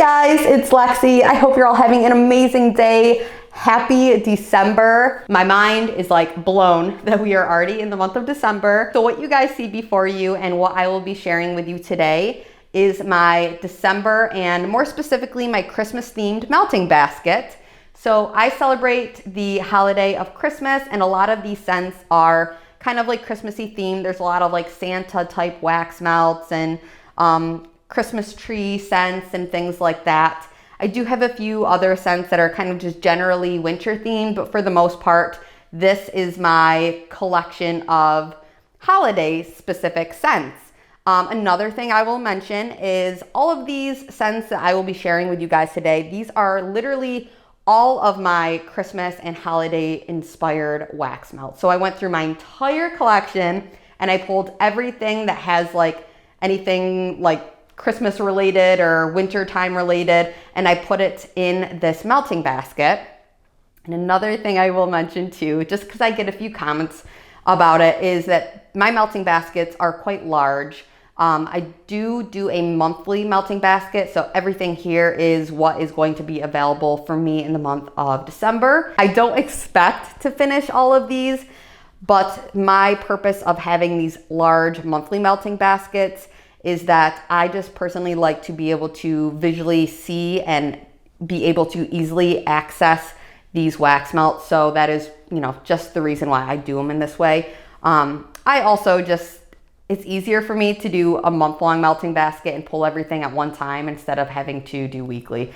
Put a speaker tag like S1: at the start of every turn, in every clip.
S1: guys, it's Lexi. I hope you're all having an amazing day. Happy December. My mind is like blown that we are already in the month of December. So what you guys see before you and what I will be sharing with you today is my December and more specifically my Christmas themed melting basket. So I celebrate the holiday of Christmas and a lot of these scents are kind of like Christmassy themed. There's a lot of like Santa type wax melts and Christmas tree scents and things like that. I do have a few other scents that are kind of just generally winter themed, but for the most part, this is my collection of holiday specific scents. Another thing I will mention is all of these scents that I will be sharing with you guys today, these are literally all of my Christmas and holiday inspired wax melts. So I went through my entire collection and I pulled everything that has like anything like Christmas related or winter time related, and I put it in this melting basket. And another thing I will mention too, just because I get a few comments about it, is that my melting baskets are quite large. I do a monthly melting basket, so everything here is what is going to be available for me in the month of December. I don't expect to finish all of these, but my purpose of having these large monthly melting baskets is that I just personally like to be able to visually see and be able to easily access these wax melts. So that is, just the reason why I do them in this way. I also it's easier for me to do a month-long melting basket and pull everything at one time instead of having to do weekly.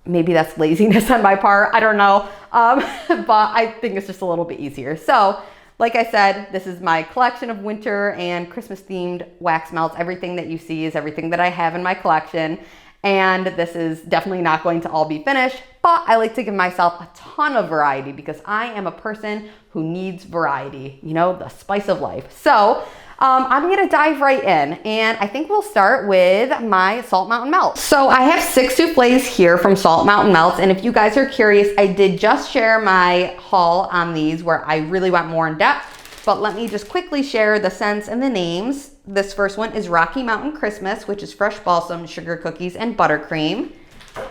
S1: Maybe that's laziness on my part, I don't know. But I think it's just a little bit easier. So, like I said, this is my collection of winter and Christmas themed wax melts. Everything that you see is everything that I have in my collection. And this is definitely not going to all be finished, but I like to give myself a ton of variety because I am a person who needs variety, the spice of life. So I'm gonna dive right in, and I think we'll start with my Salt Mountain Melt. So I have 6 souffles here from Salt Mountain Melts, and if you guys are curious, I did just share my haul on these where I really went more in depth, but let me just quickly share the scents and the names. This first one is Rocky Mountain Christmas, which is fresh balsam, sugar cookies, and buttercream.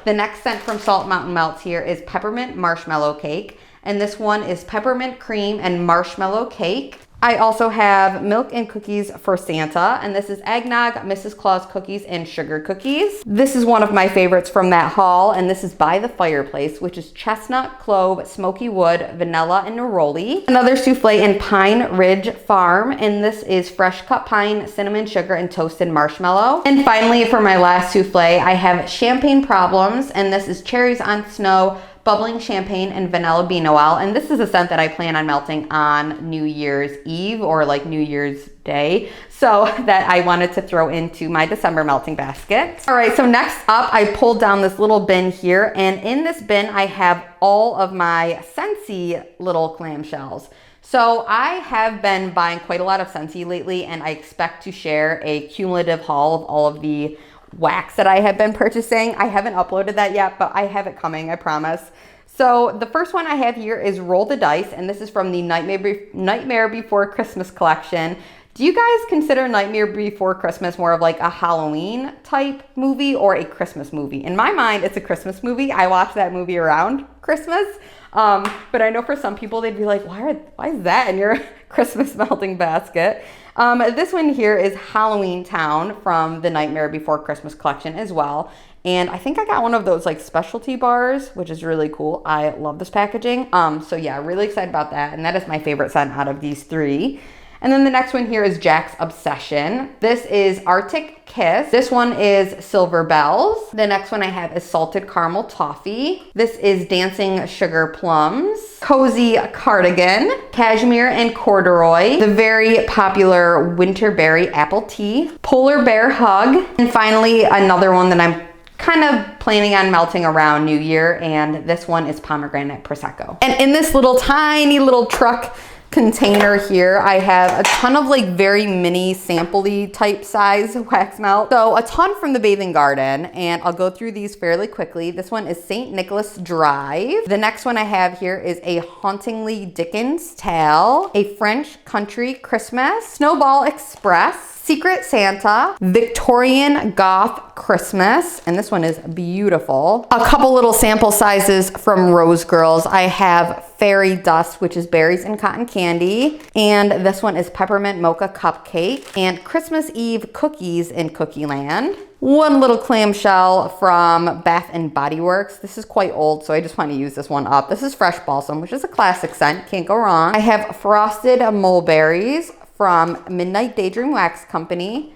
S1: The next scent from Salt Mountain Melts here is Peppermint Marshmallow Cake, and this one is Peppermint Cream and Marshmallow Cake. I also have Milk and Cookies for Santa, and this is Eggnog, Mrs. Claus Cookies, and Sugar Cookies. This is one of my favorites from that haul, and this is By the Fireplace, which is Chestnut, Clove, Smoky Wood, Vanilla, and Neroli. Another souffle in Pine Ridge Farm, and this is Fresh Cut Pine, Cinnamon Sugar, and Toasted Marshmallow. And finally, for my last souffle, I have Champagne Problems, and this is Cherries on Snow, Bubbling Champagne, and Vanilla Bean Noel. And this is a scent that I plan on melting on New Year's Eve or like New Year's Day. So that I wanted to throw into my December melting basket. All right, so next up, I pulled down this little bin here. And in this bin, I have all of my Scentsy little clamshells. So I have been buying quite a lot of Scentsy lately, and I expect to share a cumulative haul of all of the wax that I have been purchasing. I haven't uploaded that yet, but I have it coming, I promise. So the first one I have here is Roll the Dice, and this is from the Nightmare Before Christmas collection. Do you guys consider Nightmare Before Christmas more of like a Halloween type movie or a Christmas movie? In my mind, it's a Christmas movie. I watch that movie around Christmas. But I know for some people, they'd be like, why is that in your Christmas melting basket? This one here is Halloweentown from the Nightmare Before Christmas collection as well. And I think I got one of those like specialty bars, which is really cool. I love this packaging. So yeah, really excited about that. And that is my favorite scent out of these 3. And then the next one here is Jack's Obsession. This is Arctic Kiss. This one is Silver Bells. The next one I have is Salted Caramel Toffee. This is Dancing Sugar Plums. Cozy Cardigan. Cashmere and Corduroy. The very popular Winterberry Apple Tea. Polar Bear Hug. And finally, another one that I'm kind of planning on melting around New Year, and this one is Pomegranate Prosecco. And in this little tiny little truck container here, I have a ton of like very mini sample-y type size wax melt. So a ton from the Bathing Garden, and I'll go through these fairly quickly. This one is St. Nicholas Drive. The next one I have here is a Hauntingly Dickens Tale, a French Country Christmas, Snowball Express, Secret Santa, Victorian Goth Christmas, and this one is beautiful. A couple little sample sizes from Rose Girls. I have Fairy Dust, which is berries and cotton candy, and this one is Peppermint Mocha Cupcake, and Christmas Eve Cookies in Cookie Land. One little clamshell from Bath and Body Works. This is quite old, so I just want to use this one up. This is Fresh Balsam, which is a classic scent, can't go wrong. I have Frosted Mulberries from Midnight Daydream Wax Company.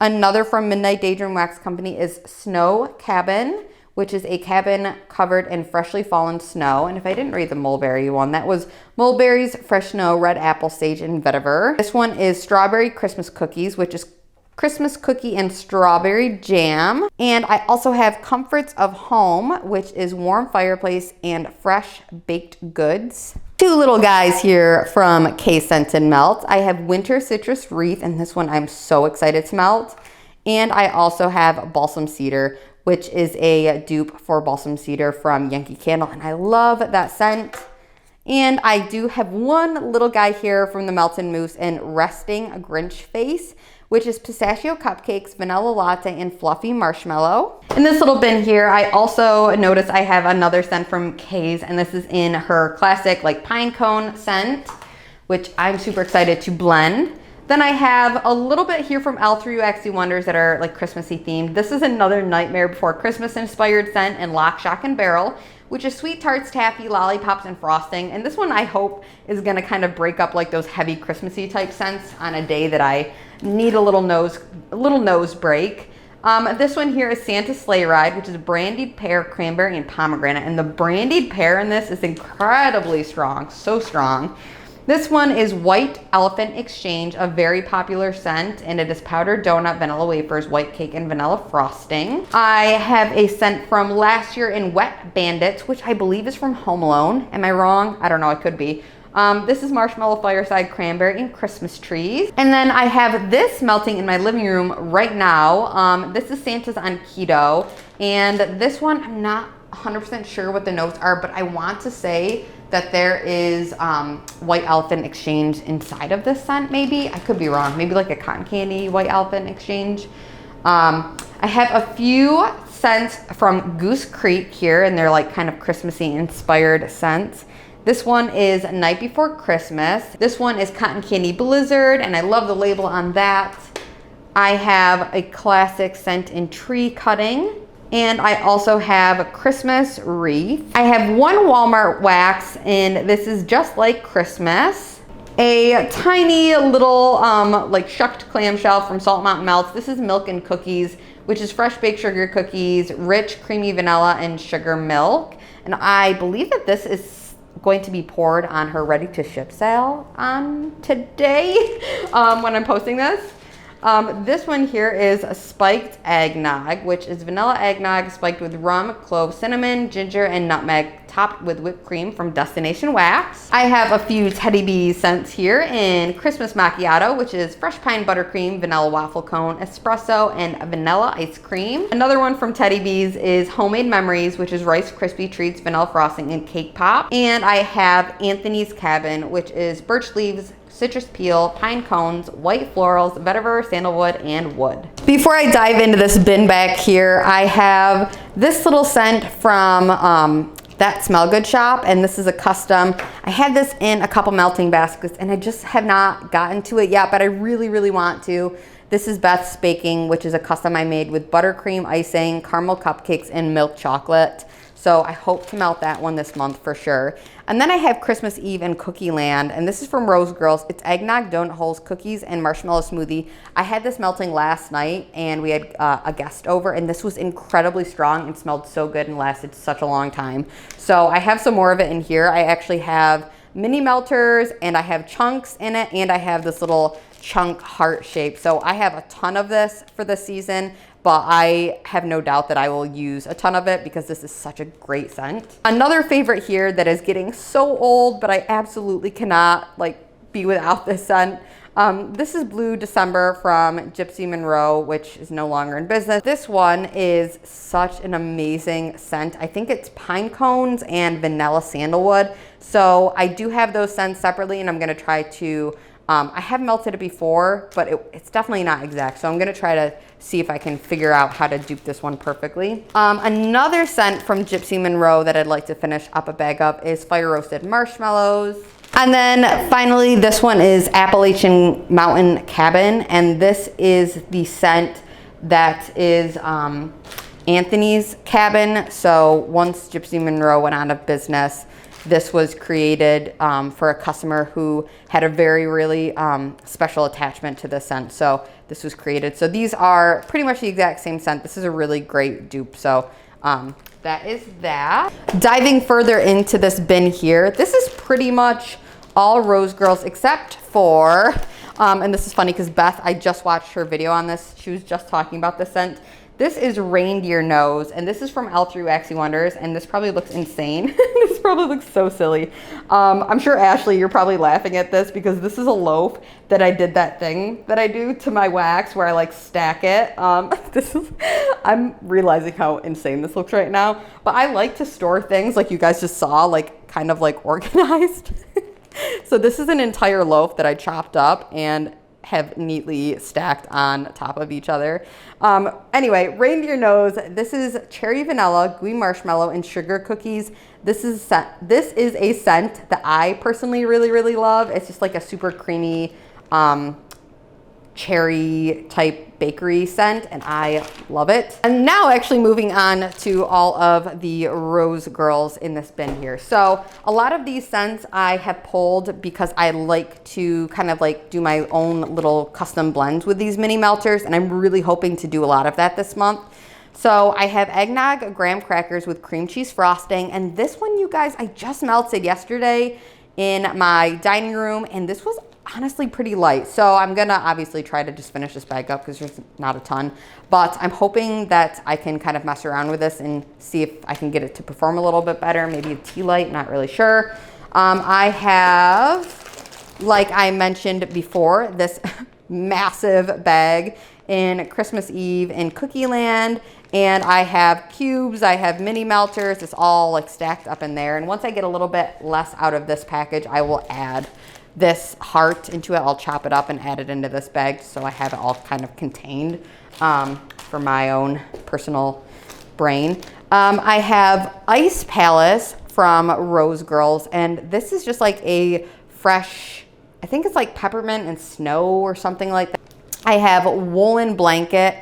S1: Another from Midnight Daydream Wax Company is Snow Cabin, which is a cabin covered in freshly fallen snow. And if I didn't read the mulberry one, that was mulberries, fresh snow, red apple, sage, and vetiver. This one is Strawberry Christmas Cookies, which is Christmas cookie and strawberry jam. And I also have Comforts of Home, which is warm fireplace and fresh baked goods. Two little guys here from K-Scent and Melt. I have Winter Citrus Wreath, and this one I'm so excited to melt. And I also have Balsam Cedar, which is a dupe for Balsam Cedar from Yankee Candle, and I love that scent. And I do have one little guy here from the Melted Mousse in Resting Grinch Face, which is pistachio cupcakes, vanilla latte, and fluffy marshmallow. In this little bin here, I also noticed I have another scent from Kay's, and this is in her classic like pine cone scent, which I'm super excited to blend. Then I have a little bit here from L3UXD Wonders that are like Christmassy themed. This is another Nightmare Before Christmas inspired scent in Lock, Shock, and Barrel, which is Sweet Tarts, Taffy, Lollipops, and Frosting. And this one I hope is gonna kind of break up like those heavy Christmassy type scents on a day that I need a little nose break. This one here is Santa Sleigh Ride, which is brandied pear, cranberry, and pomegranate. And the brandied pear in this is incredibly strong, so strong. This one is White Elephant Exchange, a very popular scent, and it is powdered donut, vanilla wafers, white cake, and vanilla frosting. I have a scent from last year in Wet Bandits, which I believe is from Home Alone. Am I wrong? I don't know, I could be. This is Marshmallow Fireside Cranberry and Christmas Trees. And then I have this melting in my living room right now. This is Santa's on Keto, and this one I'm not 100% sure what the notes are, but I want to say that there is White Elephant Exchange inside of this scent, maybe. I could be wrong. Maybe like a cotton candy White Elephant Exchange. I have a few scents from Goose Creek here, and they're like kind of Christmassy inspired scents. This one is Night Before Christmas. This one is Cotton Candy Blizzard, and I love the label on that. I have a classic scent in Tree Cutting. And I also have a Christmas Wreath. I have one Walmart wax, and this is Just Like Christmas. A tiny little like shucked clamshell from Salt Mountain Melts. This is Milk and Cookies, which is fresh baked sugar cookies, rich creamy vanilla and sugar milk. And I believe that this is going to be poured on her ready to ship sale on today when I'm posting this. This one here is a Spiked Eggnog, which is vanilla eggnog spiked with rum, clove, cinnamon, ginger, and nutmeg, topped with whipped cream from Destination Wax. I have a few Teddy Bee scents here in Christmas Macchiato, which is fresh pine buttercream, vanilla waffle cone, espresso, and vanilla ice cream. Another one from Teddy Bees is Homemade Memories, which is Rice Krispie Treats, vanilla frosting, and cake pop. And I have Anthony's Cabin, which is birch leaves, citrus peel, pine cones, white florals, vetiver, sandalwood, and wood. Before I dive into this bin back here, I have this little scent from That Smell Good shop, and this is a custom. I had this in a couple melting baskets, and I just have not gotten to it yet, but I really, really want to. This is Beth's Baking, which is a custom I made with buttercream icing, caramel cupcakes, and milk chocolate. So I hope to melt that one this month for sure. And then I have Christmas Eve in Cookie Land, and this is from Rose Girls. It's eggnog, donut holes, cookies, and marshmallow smoothie. I had this melting last night, and we had a guest over, and this was incredibly strong and smelled so good and lasted such a long time. So I have some more of it in here. I actually have mini melters, and I have chunks in it, and I have this little chunk heart shape. So I have a ton of this for the season, but I have no doubt that I will use a ton of it because this is such a great scent. Another favorite here that is getting so old, but I absolutely cannot like be without this scent. This is Blue December from Gypsy Monroe, which is no longer in business. This one is such an amazing scent. I think it's pine cones and vanilla sandalwood. So I do have those scents separately, and I'm gonna try to I have melted it before, but it's definitely not exact. So I'm gonna try to see if I can figure out how to dupe this one perfectly. Another scent from Gypsy Monroe that I'd like to finish up a bag of is Fire Roasted Marshmallows. And then finally, this one is Appalachian Mountain Cabin. And this is the scent that is Anthony's cabin. So once Gypsy Monroe went out of business, this was created for a customer who had a really special attachment to this scent. So this was created. So these are pretty much the exact same scent. This is a really great dupe. So that is that. Diving further into this bin here, this is pretty much all Rose Girls except for, and this is funny because Beth, I just watched her video on this. She was just talking about the scent. This is Reindeer Nose, and this is from L3 Waxy Wonders, and this probably looks insane. This probably looks so silly. I'm sure, Ashley, you're probably laughing at this because this is a loaf that I did that thing that I do to my wax where I like stack it. I'm realizing how insane this looks right now, but I like to store things like you guys just saw, like kind of like organized. So this is an entire loaf that I chopped up and have neatly stacked on top of each other. Anyway, Reindeer Nose, this is cherry vanilla, gooey marshmallow, and sugar cookies. This is a scent that I personally really love. It's just like a super creamy cherry type bakery scent, and I love it. And now actually moving on to all of the Rose Girls in this bin here. So a lot of these scents I have pulled because I like to kind of like do my own little custom blends with these mini melters, and I'm really hoping to do a lot of that this month. So I have Eggnog graham crackers with cream cheese frosting, and this one, you guys, I just melted yesterday in my dining room, and this was honestly pretty light. So I'm gonna obviously try to just finish this bag up because there's not a ton, but I'm hoping that I can kind of mess around with this and see if I can get it to perform a little bit better. Maybe a tea light, not really sure. I have, like I mentioned before, this massive bag in Christmas Eve in Cookie Land, and I have cubes, I have mini melters. It's all like stacked up in there, and once I get a little bit less out of this package, I will add this heart into it. I'll chop it up and add it into this bag so I have it all kind of contained for my own personal brain. I have Ice Palace from Rose Girls, and this is just like a fresh, I think it's like peppermint and snow or something like that. I have Woolen Blanket,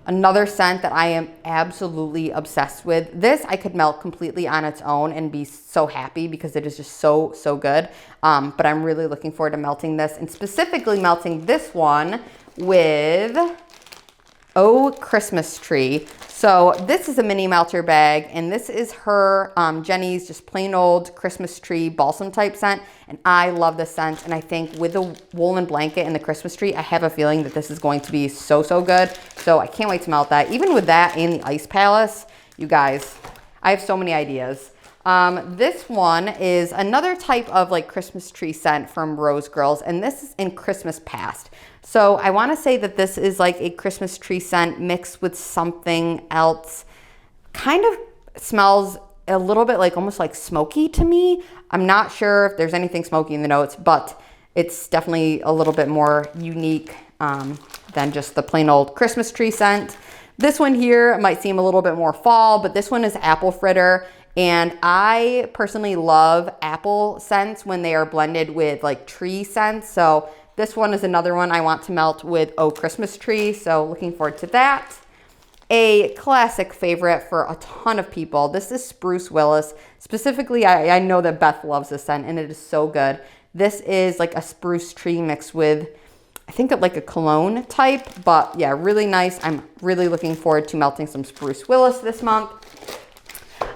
S1: another scent that I am absolutely obsessed with. This I could melt completely on its own and be so happy because it is just so good. But I'm really looking forward to melting this, and specifically melting this one with Oh Christmas Tree. So this is a mini melter bag, and this is her Jenny's just plain old Christmas tree balsam type scent, and I love this scent. And I think with the Woolen Blanket and the Christmas tree, I have a feeling that this is going to be so good. So I can't wait to melt that. Even with that and the Ice Palace, you guys, I have so many ideas. This one is another type of like Christmas tree scent from Rose Girls, and this is in Christmas Past. So I want to say that this is like a Christmas tree scent mixed with something else. Kind of smells a little bit like almost like smoky to me. I'm not sure if there's anything smoky in the notes, but it's definitely a little bit more unique than just the plain old Christmas tree scent. This one here might seem a little bit more fall, but this one is Apple Fritter. And I personally love apple scents when they are blended with like tree scents. So this one is another one I want to melt with Oh Christmas Tree. So looking forward to that. A classic favorite for a ton of people. This is Spruce Willis. Specifically, I know that Beth loves this scent, and it is so good. This is like a spruce tree mixed with, I think of like a cologne type, but yeah, really nice. I'm really looking forward to melting some Spruce Willis this month.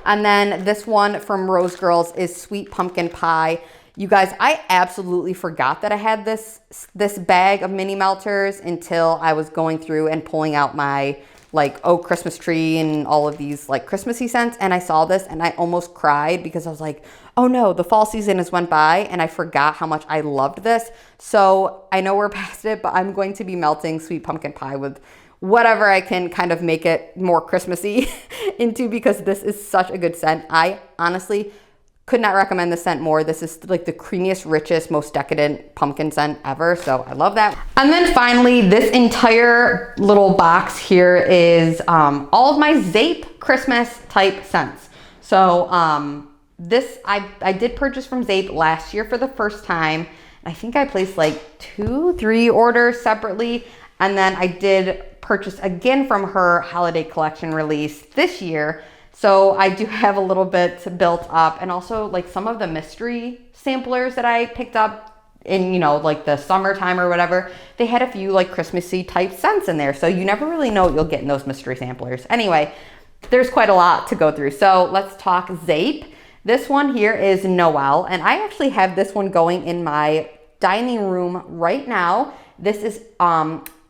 S1: And then this one from Rose Girls is Sweet Pumpkin Pie. You guys, I absolutely forgot that I had this bag of mini melters until I was going through and pulling out my like Oh Christmas Tree and all of these like Christmassy scents, and I saw this and I almost cried because I was like, oh no, the fall season has went by and I forgot how much I loved this. So I know we're past it, but I'm going to be melting Sweet Pumpkin Pie with whatever I can kind of make it more Christmassy into, because this is such a good scent. I honestly Could not recommend this scent more. This is like the creamiest, richest, most decadent pumpkin scent ever. So I love that. And then finally, this entire little box here is all of my Zape Christmas type scents. So this I did purchase from Zape last year for the first time. I think I placed like 2-3 orders separately. And then I did purchase again from her holiday collection release this year. So I do have a little bit built up, and also like some of the mystery samplers that I picked up in, you know, like the summertime or whatever, they had a few like Christmassy type scents in there. So you never really know what you'll get in those mystery samplers. Anyway, there's quite a lot to go through. So let's talk Zape. This one here is Noel, and I actually have this one going in my dining room right now. This is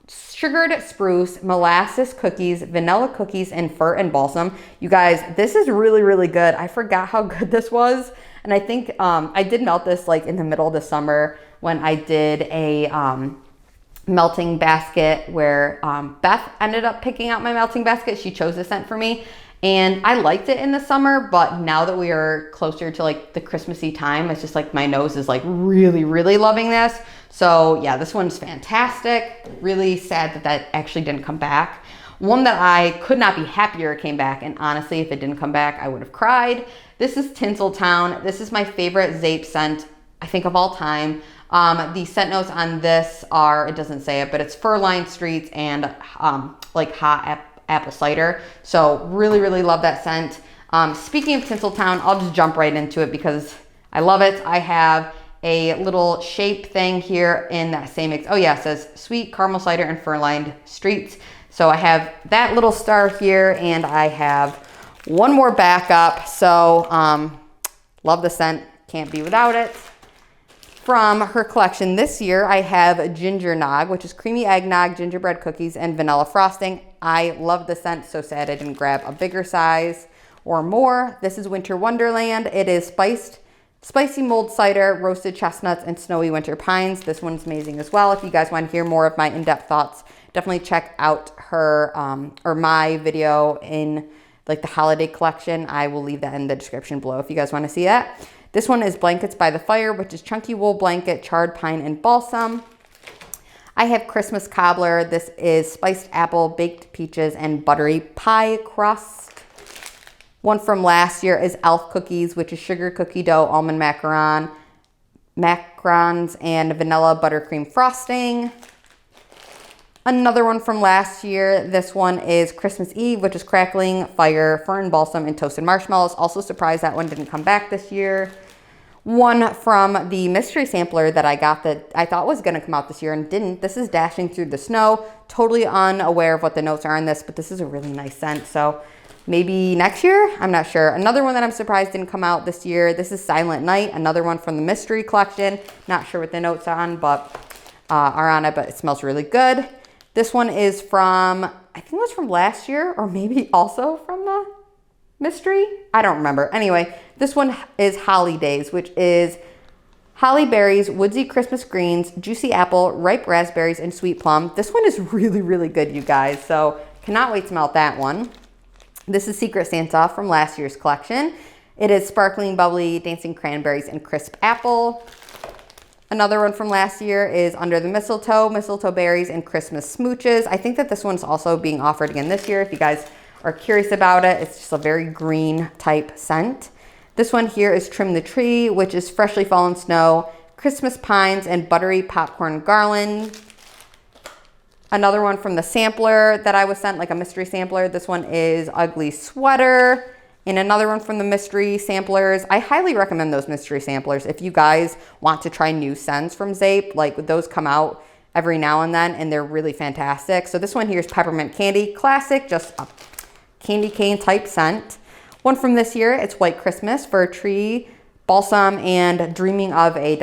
S1: sugared spruce, molasses cookies, vanilla cookies, and fir and balsam. You guys, this is really, really good. I forgot how good this was. And I think I did melt this like in the middle of the summer when I did a melting basket where Beth ended up picking out my melting basket. She chose this scent for me. And I liked it in the summer, but now that we are closer to like the Christmassy time, it's just like my nose is like really, really loving this. So yeah, this one's fantastic. Really sad that that actually didn't come back. One that I could not be happier it came back, and honestly, if it didn't come back, I would have cried. This is Tinsel Town. This is my favorite Zape scent, I think, of all time. The scent notes on this are, it doesn't say it, but it's fir-lined streets and like hot apple cider. So really, really love that scent. Speaking of Tinsel Town, I'll just jump right into it because I love it. I have a little shape thing here in that same, oh yeah, it says sweet caramel cider and fir-lined streets. So I have that little star here, and I have one more backup. So love the scent, can't be without it. From her collection this year, I have Ginger Nog, which is creamy eggnog, gingerbread cookies, and vanilla frosting. I love the scent, so sad I didn't grab a bigger size or more. This is Winter Wonderland. It is spicy mulled cider, roasted chestnuts, and snowy winter pines. This one's amazing as well. If you guys want to hear more of my in-depth thoughts, definitely check out her or my video in like the holiday collection. I will leave that in the description below if you guys want to see that. This one is Blankets by the Fire, which is chunky wool blanket, charred pine, and balsam. I have Christmas Cobbler. This is spiced apple, baked peaches, and buttery pie crust. One from last year is Elf Cookies, which is sugar cookie dough, almond macarons, and vanilla buttercream frosting. Another one from last year, this one is Christmas Eve, which is crackling fire, fern balsam, and toasted marshmallows. Also surprised that one didn't come back this year. One from the mystery sampler that I got that I thought was going to come out this year and didn't. This is Dashing Through the Snow. Totally unaware of what the notes are on this, but this is a really nice scent. So maybe next year? I'm not sure. Another one that I'm surprised didn't come out this year. This is Silent Night, another one from the mystery collection. Not sure what the notes are on, but it smells really good. This one is from, I think it was from last year, or maybe also from the mystery. I don't remember. Anyway, this one is Holly Days, which is holly berries, woodsy Christmas greens, juicy apple, ripe raspberries, and sweet plum. This one is really, really good, you guys. So cannot wait to melt that one. This is Secret Santa from last year's collection. It is sparkling, bubbly, dancing cranberries, and crisp apple. Another one from last year is Under the Mistletoe, mistletoe berries, and Christmas smooches. I think that this one's also being offered again this year. If you guys are curious about it, it's just a very green type scent. This one here is Trim the Tree, which is freshly fallen snow, Christmas pines, and buttery popcorn garland. Another one from the sampler that I was sent, like a mystery sampler. This one is Ugly Sweater. And another one from the mystery samplers. I highly recommend those mystery samplers. If you guys want to try new scents from Zape, like those come out every now and then, and they're really fantastic. So this one here is Peppermint Candy, classic, just a candy cane type scent. One from this year, it's White Christmas, Fir Tree, Balsam, and Dreaming of a ...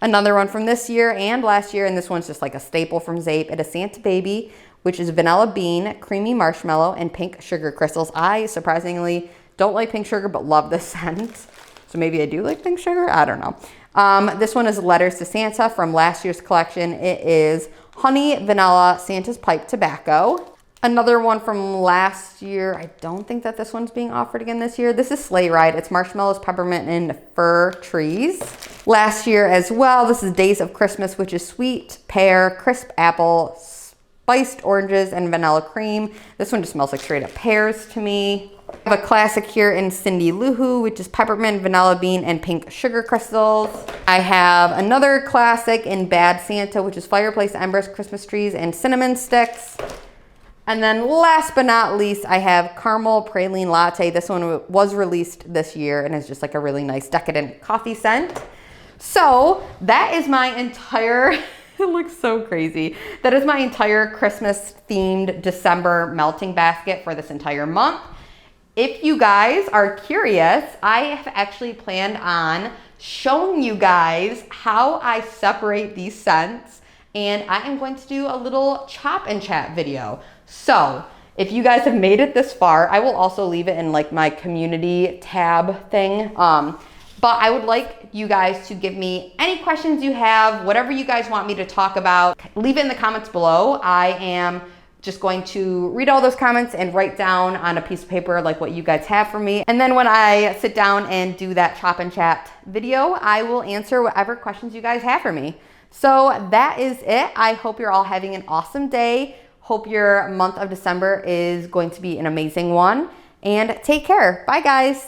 S1: Another one from this year and last year, and this one's just like a staple from Zape. It is Santa Baby, which is vanilla bean, creamy marshmallow, and pink sugar crystals. I surprisingly don't like pink sugar, but love this scent. So maybe I do like pink sugar, I don't know. This one is Letters to Santa from last year's collection. It is honey, vanilla, Santa's pipe tobacco. Another one from last year. I don't think that this one's being offered again this year. This is Sleigh Ride. It's marshmallows, peppermint, and fir trees. Last year as well, this is Days of Christmas, which is sweet pear, crisp apple, spiced oranges, and vanilla cream. This one just smells like straight up pears to me. I have a classic here in Cindy Lou Who, which is peppermint, vanilla bean, and pink sugar crystals. I have another classic in Bad Santa, which is fireplace embers, Christmas trees, and cinnamon sticks. And then last but not least, I have Caramel Praline Latte. This one was released this year and is just like a really nice decadent coffee scent. So that is my entire, it looks so crazy. That is my entire Christmas themed December melting basket for this entire month. If you guys are curious, I have actually planned on showing you guys how I separate these scents, and I am going to do a little chop and chat video. So if you guys have made it this far, I will also leave it in like my community tab thing. But I would like you guys to give me any questions you have, whatever you guys want me to talk about, leave it in the comments below. I am just going to read all those comments and write down on a piece of paper like what you guys have for me. And then when I sit down and do that chop and chat video, I will answer whatever questions you guys have for me. So that is it. I hope you're all having an awesome day. Hope your month of December is going to be an amazing one. And take care. Bye, guys.